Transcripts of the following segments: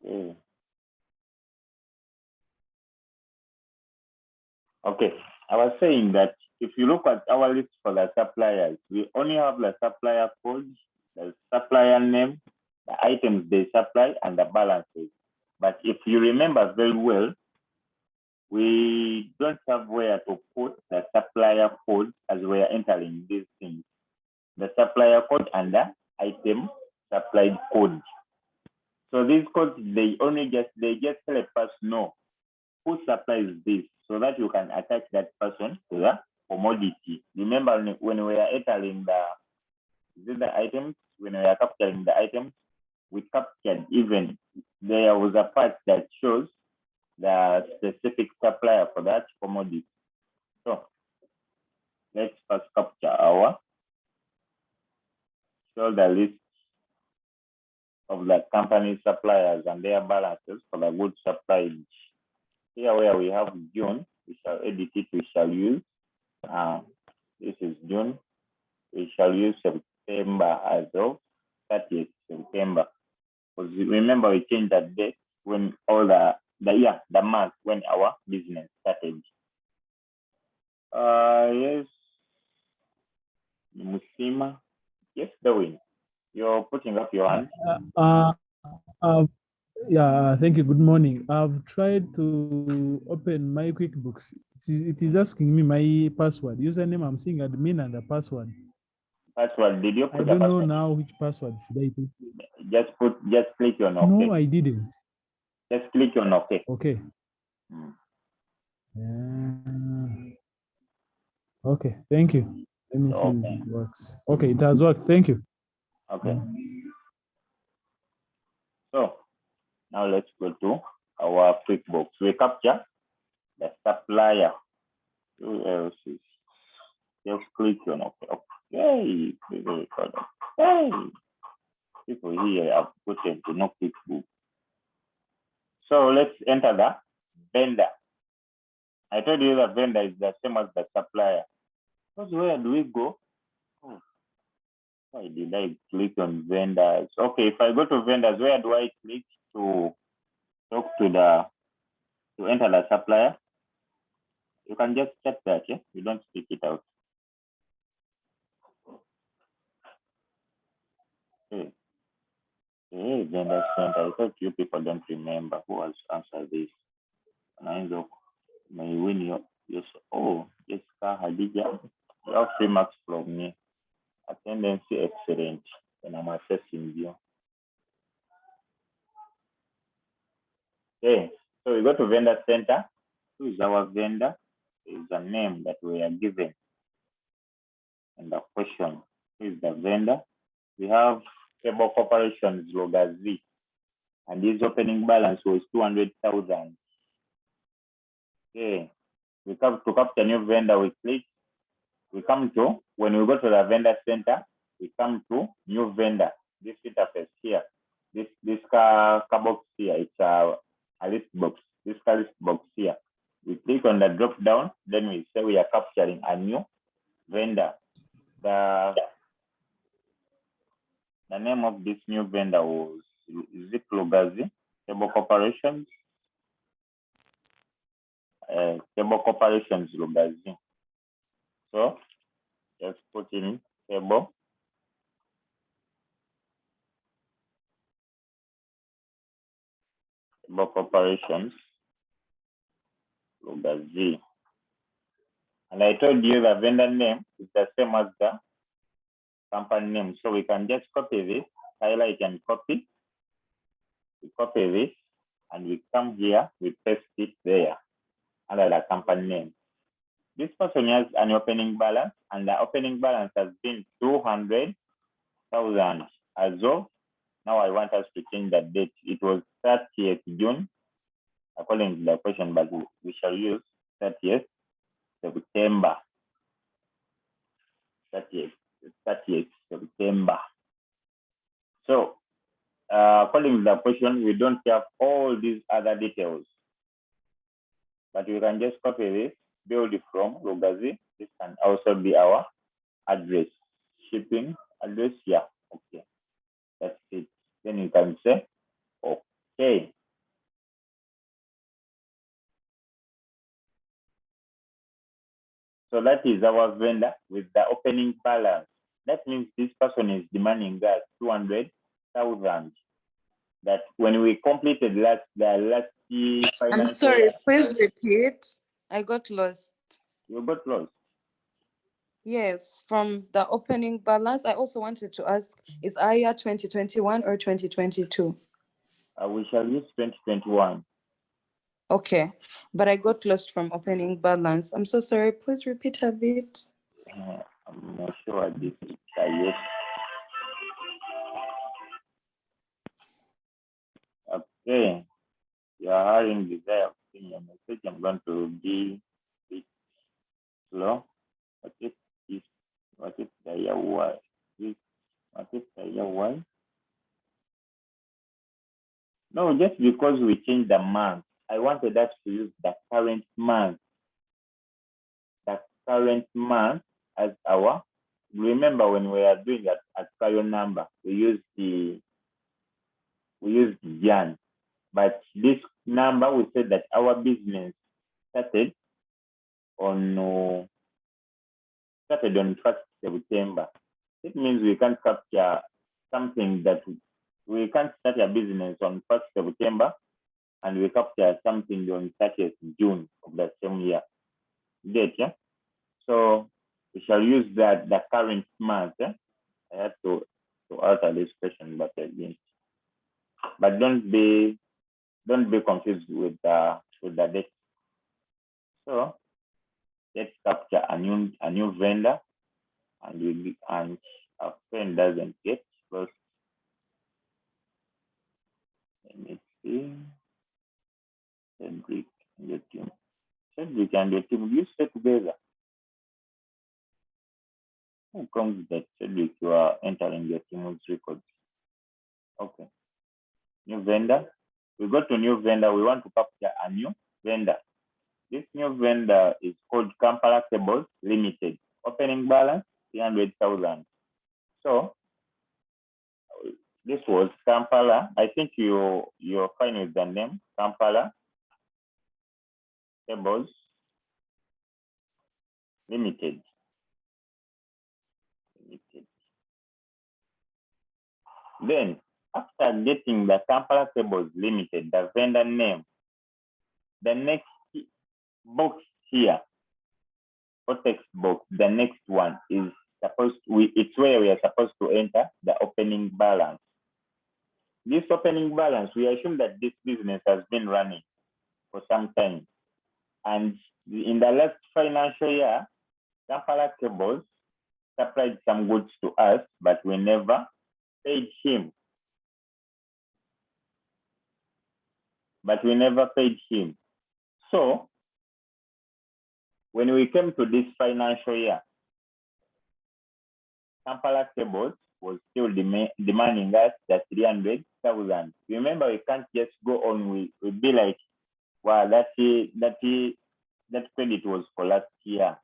Okay. Okay. I was saying that if you look at our list for the suppliers, we only have the supplier code, the supplier name, the items they supply, and the balances. But if you remember very well, we don't have where to put the supplier code as we are entering these things. The supplier code and the item supplied code. So these codes, they just help us know who supplies this so that you can attach that person to the commodity. Remember when we are entering the items, when we are capturing the items, we captured even there was a part that shows the specific supplier for that commodity. So let's first capture show the list of the company suppliers and their balances for the goods supplied. Here where we have June, we shall edit it, we shall use, this is June, we shall use September as of 30th September. Because remember we changed that date when all the month when our business started. Yes, Musima, yes, Darwin, you're putting up your hand. Yeah, thank you. Good morning. I've tried to open my QuickBooks. It is asking me my password. Username, I'm seeing admin and the password. Password, did you put I don't know now which password should I put. Just click on OK. No, I didn't. Just click on OK. Okay. Okay, thank you. Let me see if it works. Okay, it has worked. Thank you. Okay. So now let's go to our QuickBooks. We capture the supplier. Who else is? Just click on OK. Okay. Hey, people here have put into no QuickBooks. So let's enter the vendor. I told you the vendor is the same as the supplier. So where do we go? Oh, why did I click on vendors? Okay, if I go to vendors, where do I click to talk to enter the supplier? You can just check that, yeah? You don't speak it out. Okay. Hey, vendor center. I thought you people don't remember who has answered this. May win your yes. Oh, Jessica Hadija. You have 3 marks from me. Attendance excellent. And I'm assessing you. Okay, so we go to vendor center. Who is our vendor? Is the name that we are given. And the question is the vendor. We have Cable Corporation's Logazi. And his opening balance was 200,000. Okay, we come to capture new vendor, we click. We come to, when we go to the vendor center, we come to new vendor. This interface here. This car box here, it's a list box. This car list box here. We click on the drop down, then we say we are capturing a new vendor. The name of this new vendor was Ziplogazi, Cable Corporations. Cable Corporations Lugazi. So just put in Cable Corporations Lugazi. And I told you the vendor name is the same as the company name. So we can just copy this, highlight and copy. We copy this and we come here, we paste it there under the company name. This person has an opening balance and the opening balance has been 200,000 as of now. I want us to change the date. It was 30th June, according to the question, but we shall use 30th September. 30th September. So, according to the question, we don't have all these other details, but we can just copy this, build it from Lugazi. This can also be our address, shipping address. Yeah, okay, that's it. Then you can say, okay. So that is our vendor with the opening balance. That means this person is demanding us 200,000. That when we completed the last I'm financial sorry, year, please repeat. I got lost. you got lost. Yes, from the opening balance, I also wanted to ask, is IR 2021 or 2022? We shall use 2021. Okay, but I got lost from opening balance. I'm so sorry, please repeat a bit. I'm not sure this is yes. Okay, you are having desire of seeing your message. I'm going to be it slow. What is this? What is the year why? What is the year why? No, just because we changed the month, I wanted us to use the current month. The current month as our. Remember when we are doing that at prior number, we used Jan, but this number we said that our business started on 1st September. It means we can't capture something that we can't start a business on 1st September and we capture something on 30th June of the same year. Date, yeah? So we shall use that the current month. Yeah? I have to alter this question, but again. But don't be confused with the date. So let's capture a new vendor and a friend doesn't get first. Let me see. Cedric and your team. Cedric and your team, you stay together. Who comes that Cedric you are entering your team's records? Okay. New vendor. We go to new vendor. We want to capture a new vendor. This new vendor is called Kampala Cables Limited. Opening balance 300,000. So this was Kampala. I think you're fine with the name Kampala Cables Limited. Then after getting the Kampala Cables Limited, the vendor name, the next box here, or text box, the next one is it's where we are supposed to enter the opening balance. This opening balance, we assume that this business has been running for some time. And in the last financial year, Kampala Cables supplied some goods to us, but we never paid him. So when we came to this financial year, Kampala Cables was still demanding us the 300,000. Remember, we can't just go on. We be like, wow, that credit was for last year.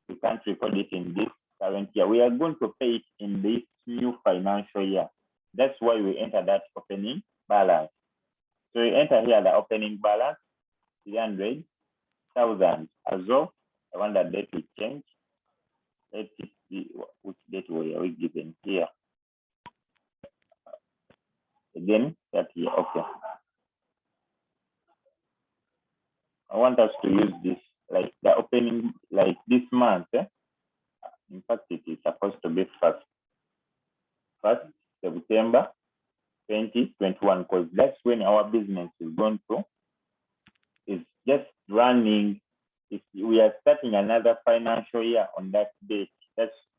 We can't record it in this current year. We are going to pay it in this new financial year. That's why we enter that opening balance. So we enter here the opening balance, 300,000. As well, I want that date to change. Let's see which date we are given here. Again, that here, okay. I want us to use this, like the opening, like this month. In fact, it is supposed to be 1st September 2021, because that's when our business is going to, is just running. If we are starting another financial year on that date,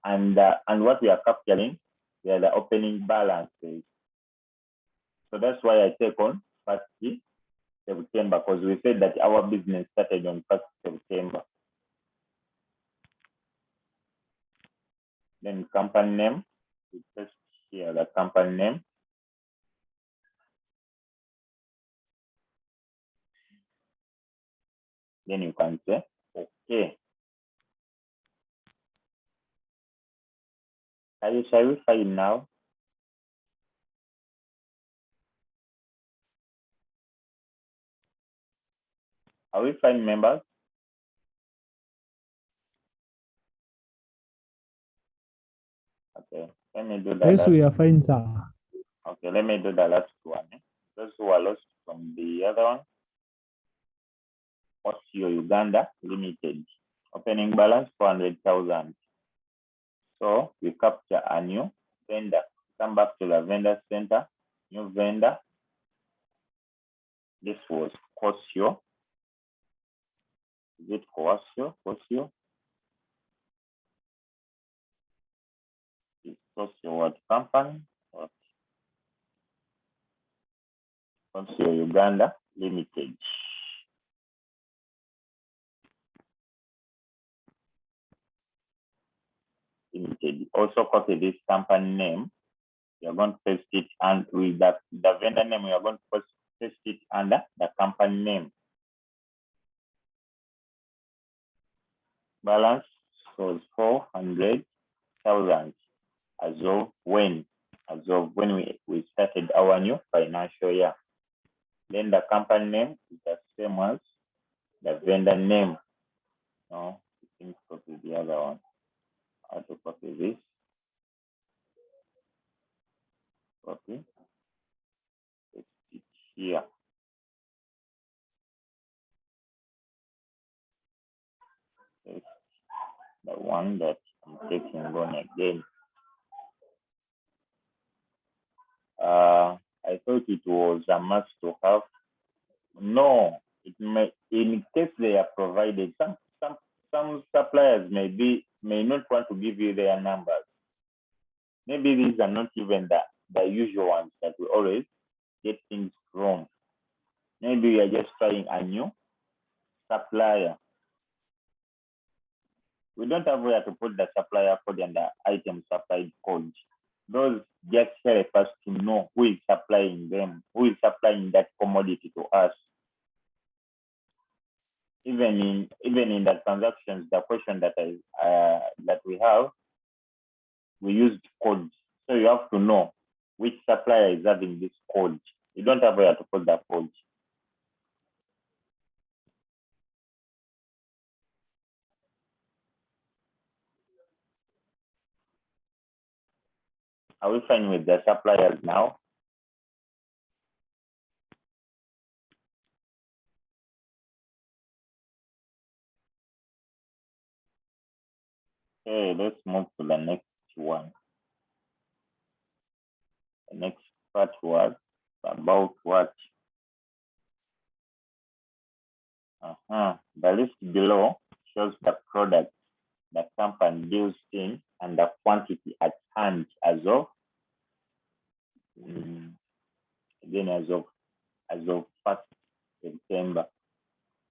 and what we are capturing, they are the opening balances. So that's why I take on 1st September, because we said that our business started on 1st September. Then company name, we just here the company name. Then you can say, okay. Shall we find now? Are we fine, members? Okay, let me do that. Yes, we are fine, sir. Okay, let me do the last one. Those who are lost from the other one. What's your Uganda Limited? Opening balance 400,000. So we capture a new vendor. Come back to the vendor center. New vendor. This was Cosio. Is it Cosio? Cosio? It's Cosio what company? What? Cosio Uganda Limited. Limited. Also copy this company name. You're going to paste it, and with the vendor name, you're going to paste it under the company name. Balance was 400,000 as of when we started our new financial year. Then the company name is the same as the vendor name. No, I think copy the other one. How to copy this? Copy. Paste it here. Paste the one that I'm taking on again. I thought it was a must to have. No, it may, in case they are provided, some suppliers may not want to give you their numbers. Maybe these are not even the usual ones that we always get things from. Maybe we are just trying a new supplier. We don't have where to put the supplier code and the item supplied code. Those just help us to know who is supplying them, who is supplying that commodity to us. Even in the transactions, the question that we have, we used codes. So you have to know which supplier is having this code. You don't have where to put that code. Are we fine with the suppliers now? Okay, let's move to the next one. The next part was about what? The list below shows the product the company deals in and the quantity at hand as of again as of 1st September.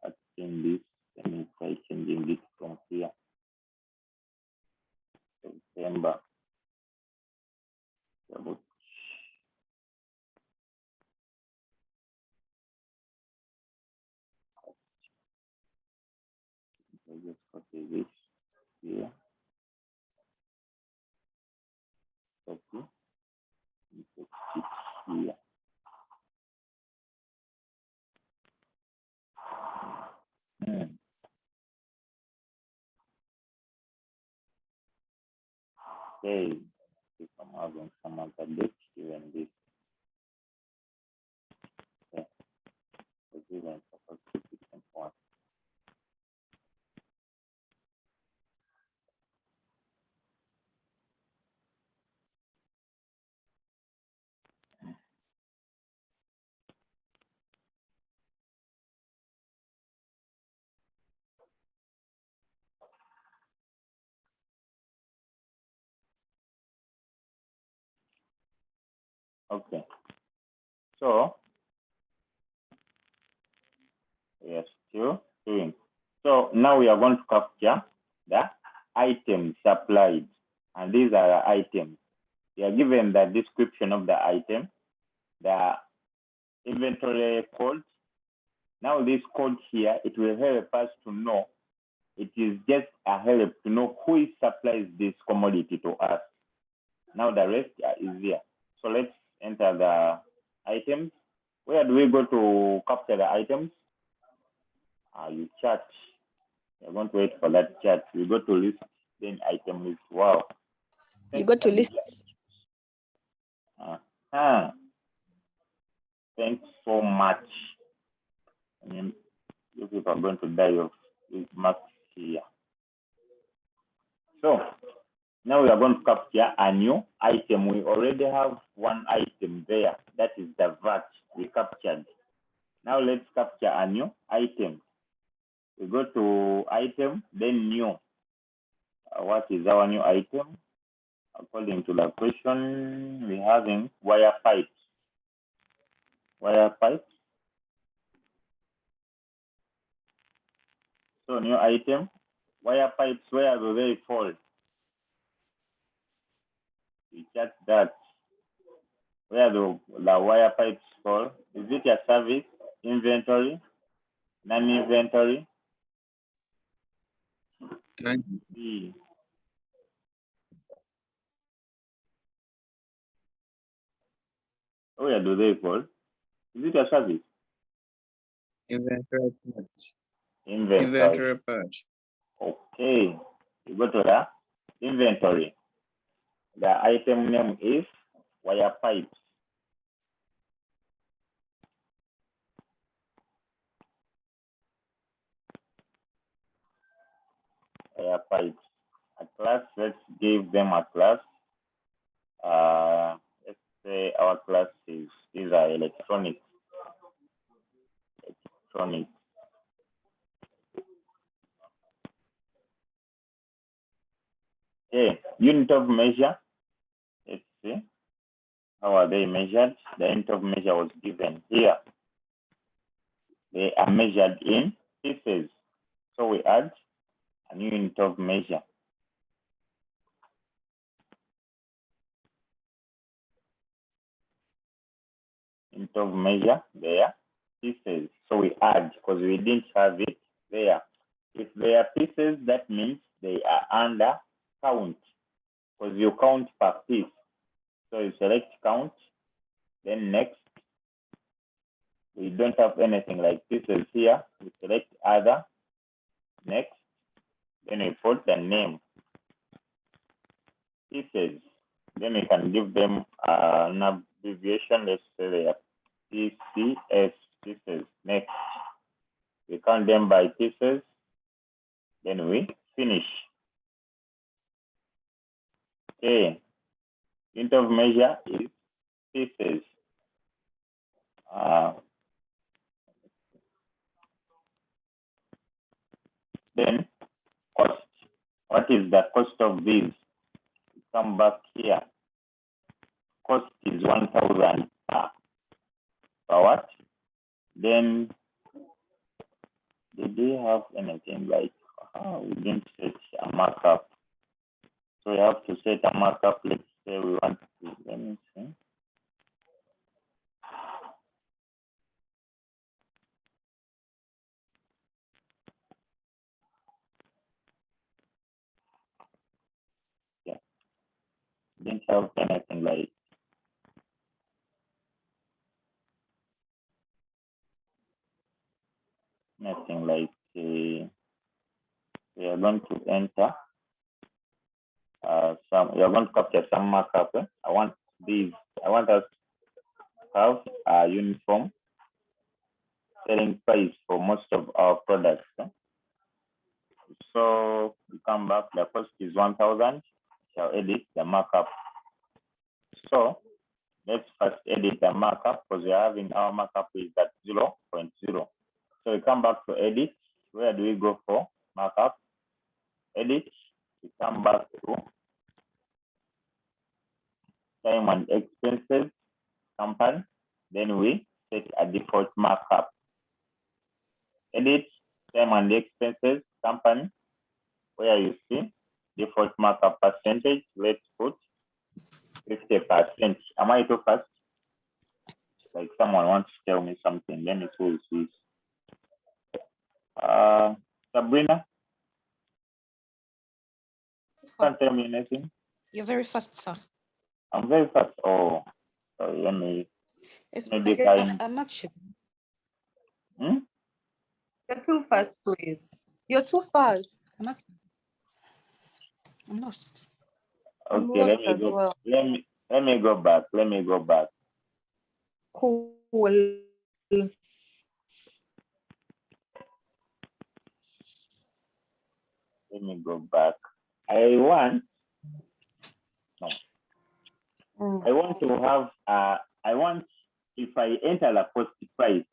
I've seen this. Let me try changing this from here. September. I just copy this here. Copy. Paste it here. Okay. If I'm having some other dates even this. Okay. Because even supposed to be different one. Okay. So we are still doing. So now we are going to capture the items supplied. And these are the items. We are given the description of the item, the inventory code. Now this code here, it will help us to know. It is just a help to know who supplies this commodity to us. Now the rest is here. So let's enter the items. Where do we go to capture the items? You chart. You're going to wait for that chart. We go to list, then item list. Wow. You go to lists. Thanks so much. I mean, you people are going to die of these marks here. So now we are going to capture a new item. We already have one item there. That is the VAT we captured. Now let's capture a new item. We go to item, then new. What is our new item? According to the question, we're having wire pipes. Wire pipes. So new item, wire pipes, where do they fall? We check that. Where do the wire pipes fall? Is it a service, inventory, non-inventory? Where do they fall? Is it a service? Inventory part. Inventory. Inventory part. Okay. You go to the inventory. The item name is wire pipes. Wire pipes. A class, let's give them a class. Let's say our class is electronics. Electronics. Okay, unit of measure. Let's see. How are they measured? The unit of measure was given here. They are measured in pieces. So we add a new unit of measure. Unit of measure there, pieces. So we add because we didn't have it there. If they are pieces, that means they are under count because you count per piece. So you select count, then next. We don't have anything like pieces here. We select other, next, then we put the name, pieces. Then we can give them an abbreviation. Let's say they are PCS, pieces. Next, we count them by pieces. Then we finish. Okay, unit of measure is pieces. Then cost. What is the cost of these? Come back here. Cost is 1,000 per what? Then did they have anything like we didn't set a markup? So we have to set a markup. Let's say we want to, let me see. Yeah. Didn't have anything like we are going to enter we are going to capture some markup. I want us to have a uniform selling price for most of our products. So we come back, the cost is 1,000. Shall edit the markup. So let's first edit the markup because we are having our markup is at 0.0. So we come back to edit. Where do we go for markup? Edit. We come back to time and expenses company. Then we set a default markup. Edit, time and expenses company. Where you see default markup percentage, let's put 50%. Am I too fast? Like someone wants to tell me something, then it will see. Sabrina, can't tell me anything. You're very fast, sir. I'm very fast. Oh, sorry, let me. Maybe I'm actually. You're too fast, please. You're too fast. I'm lost. I'm Okay, let lost me as go. well. Let me go back. Let me go back. Cool. Let me go back. I want Mm. I want to have I want, if I enter the cost price,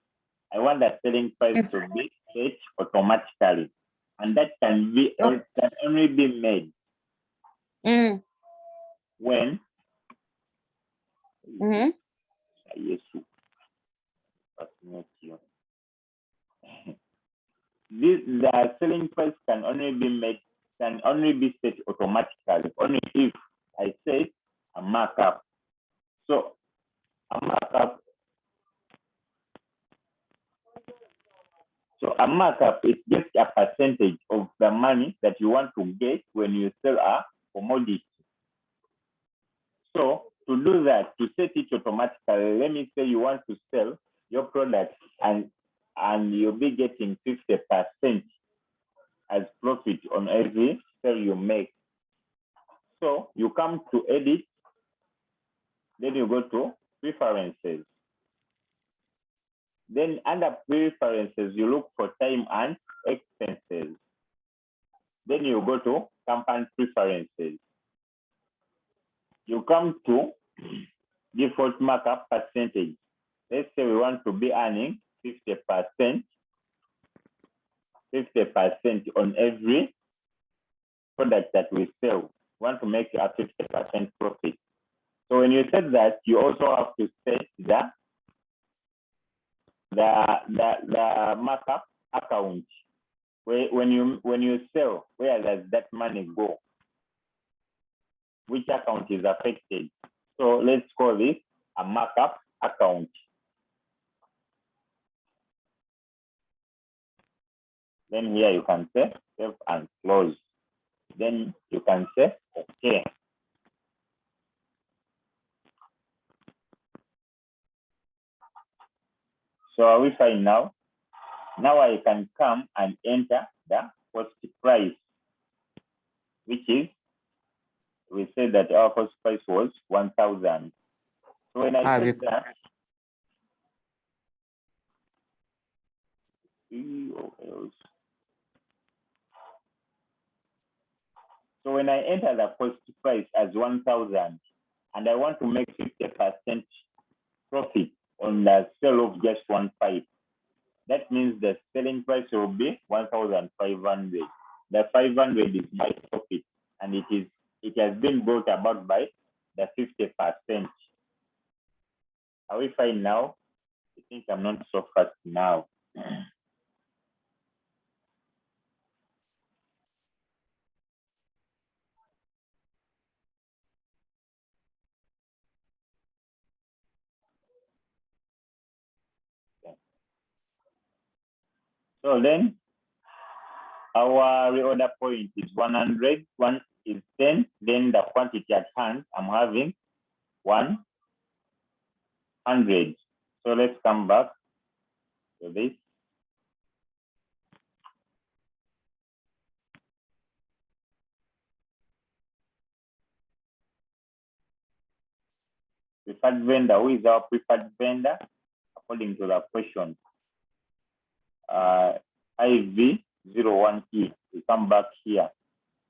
I want the selling price to be set automatically, and that can be Oh. can only be made Mm. when Mm-hmm. yes, fascinate you. The selling price can only be set automatically only if I set a markup. So a markup a markup is just a percentage of the money that you want to get when you sell a commodity. So to do that, to set it automatically, let me say you want to sell your product and you'll be getting 50% as profit on every sale you make. So you come to edit, then you go to preferences. Then under preferences, you look for time and expenses. Then you go to company preferences. You come to default markup percentage. Let's say we want to be earning 50% on every product that we sell. We want to make a 50% profit. So when you set that, you also have to set the markup account. When you sell, where does that money go? Which account is affected? So let's call this a markup account. Then here you can say save and close. Then you can say okay. So are we fine now? Now I can come and enter the cost price, which is, we said that our cost price was 1,000. So when I set that, so when I enter the cost price as 1,000 and I want to make 50% profit on the sale of just one pipe, that means the selling price will be 1,500. The 500 is my profit, and it has been brought about by the 50%. Are we fine now? I think I'm not so fast now. So then our reorder point is 100, one is 10, then the quantity at hand, I'm having 100. So let's come back to this. Preferred vendor, who is our preferred vendor? According to the question, IV01E. We come back here.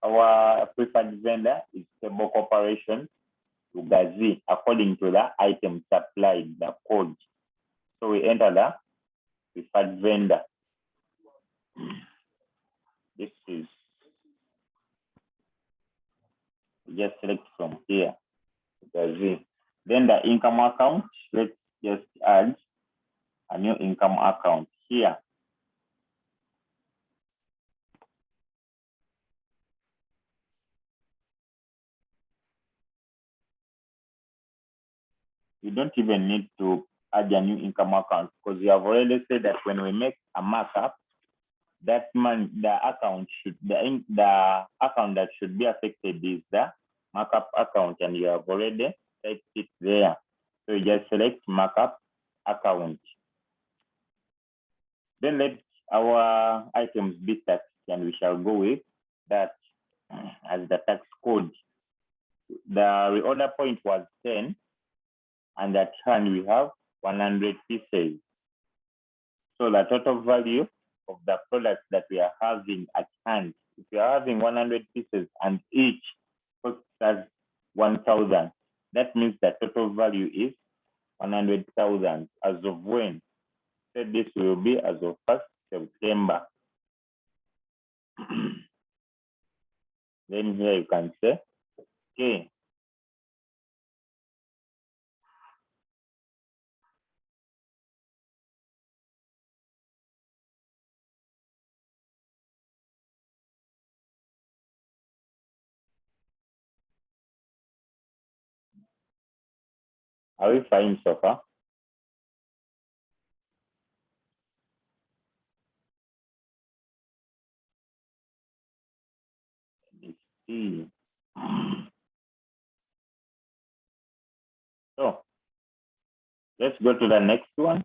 Our preferred vendor is Cable Corporation Ugazi, according to the item supplied, the code. So we enter the preferred vendor. This is, we just select from here, Ugazi. Then the income account, let's just add a new income account here. You don't even need to add a new income account because we have already said that when we make a markup, that the account that should be affected is the markup account, and you have already set it there. So you just select markup account. Then let our items be taxed, and we shall go with that as the tax code. the reorder point was 10, and at hand we have 100 pieces. So the total value of the products that we are having at hand, if we are having 100 pieces and each costs us 1,000, that means the total value is 100,000 as of when? So this will be as of 1st September. Then here you can say, okay, are we fine so far? Let's see. So let's go to the next one.